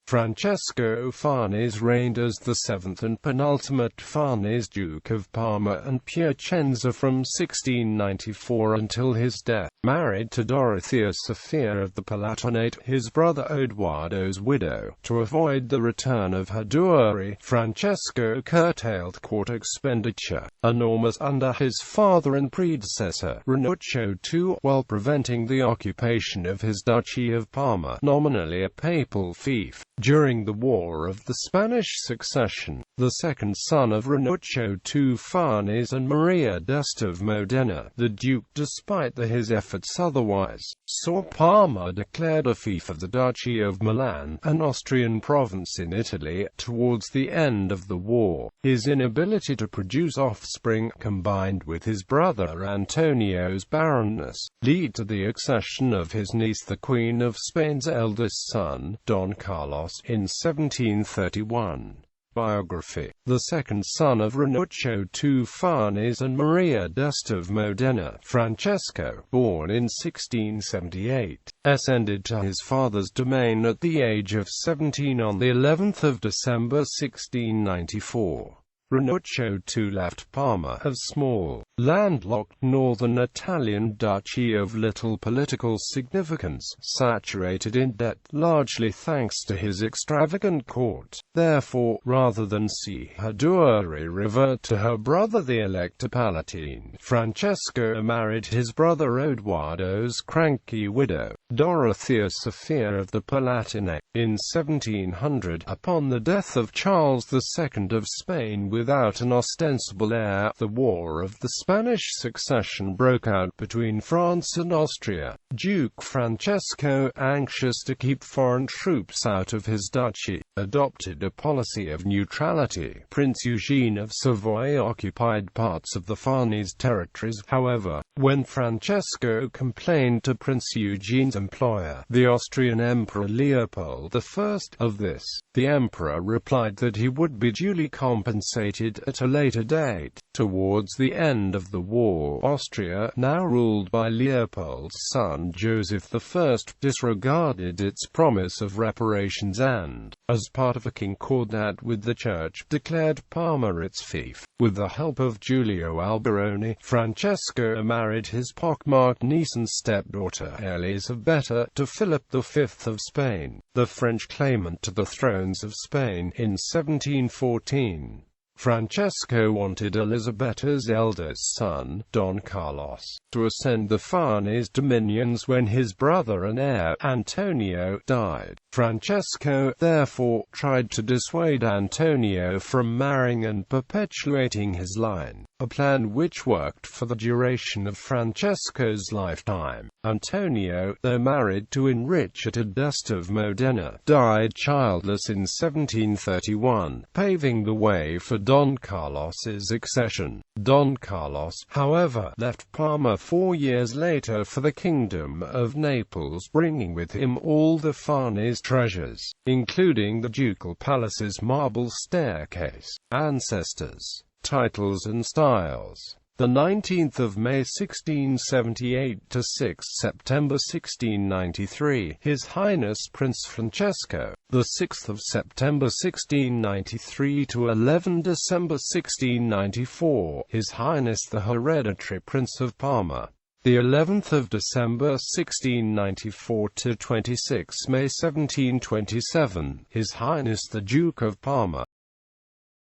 Francesco Farnese reigned as the seventh and penultimate Farnese Duke of Parma and Piacenza from 1694 until his death. Married to Dorothea Sophia of the Palatinate, his brother Odoardo's widow, to avoid the return of her dowry, Francesco curtailed court expenditure, enormous under his father and predecessor, Ranuccio II, while preventing the occupation of his Duchy of Parma, nominally a papal fief. During the War of the Spanish Succession, the second son of Ranuccio II Farnese and Maria d'Este of Modena, the Duke, despite his efforts otherwise, saw Parma declared a fief of the Duchy of Milan, an Austrian province in Italy, towards the end of the war. His inability to produce offspring, combined with his brother Antonio's barrenness, led to the accession of his niece the Queen of Spain's eldest son, Don Carlos, in 1731. Biography. The second son of Ranuccio II Farnese and Maria d'Este of Modena, Francesco, born in 1678, ascended to his father's domain at the age of 17 on the 11th of December 1694. Ranuccio II left Parma, a small, landlocked northern Italian duchy of little political significance, saturated in debt, largely thanks to his extravagant court. Therefore, rather than see her dowry revert to her brother the Elector Palatine, Francesco married his brother Odoardo's cranky widow, Dorothea Sophia of the Palatinate, in 1700, upon the death of Charles II of Spain without an ostensible heir. The War of the Spanish Succession broke out between France and Austria. Duke Francesco, anxious to keep foreign troops out of his duchy, adopted a policy of neutrality. Prince Eugene of Savoy occupied parts of the Farnese territories. However, when Francesco complained to Prince Eugene's employer, the Austrian Emperor Leopold I, of this, the emperor replied that he would be duly compensated at a later date. Towards the end of the war, Austria, now ruled by Leopold's son Joseph I, disregarded its promise of reparations and, as part of a concordat with the Church, declared Parma its fief. With the help of Giulio Alberoni, Francesco married his pockmarked niece and stepdaughter Elisabetta to Philip V of Spain, the French claimant to the thrones of Spain, in 1714. Francesco wanted Elisabetta's eldest son, Don Carlos, to ascend the Farnese dominions when his brother and heir, Antonio, died. Francesco, therefore, tried to dissuade Antonio from marrying and perpetuating his line, a plan which worked for the duration of Francesco's lifetime. Antonio, though married to Enrichetta d'Este of Modena, died childless in 1731, paving the way for Don Carlos's accession. Don Carlos, however, left Parma 4 years later for the Kingdom of Naples, bringing with him all the Farnese treasures, including the ducal palace's marble staircase, ancestors, titles and styles. The 19th of May 1678 to 6 September 1693, His Highness Prince Francesco. The 6th of September 1693 to 11 December 1694, His Highness the Hereditary Prince of Parma. The 11th of December 1694 to 26 May 1727, His Highness the Duke of Parma.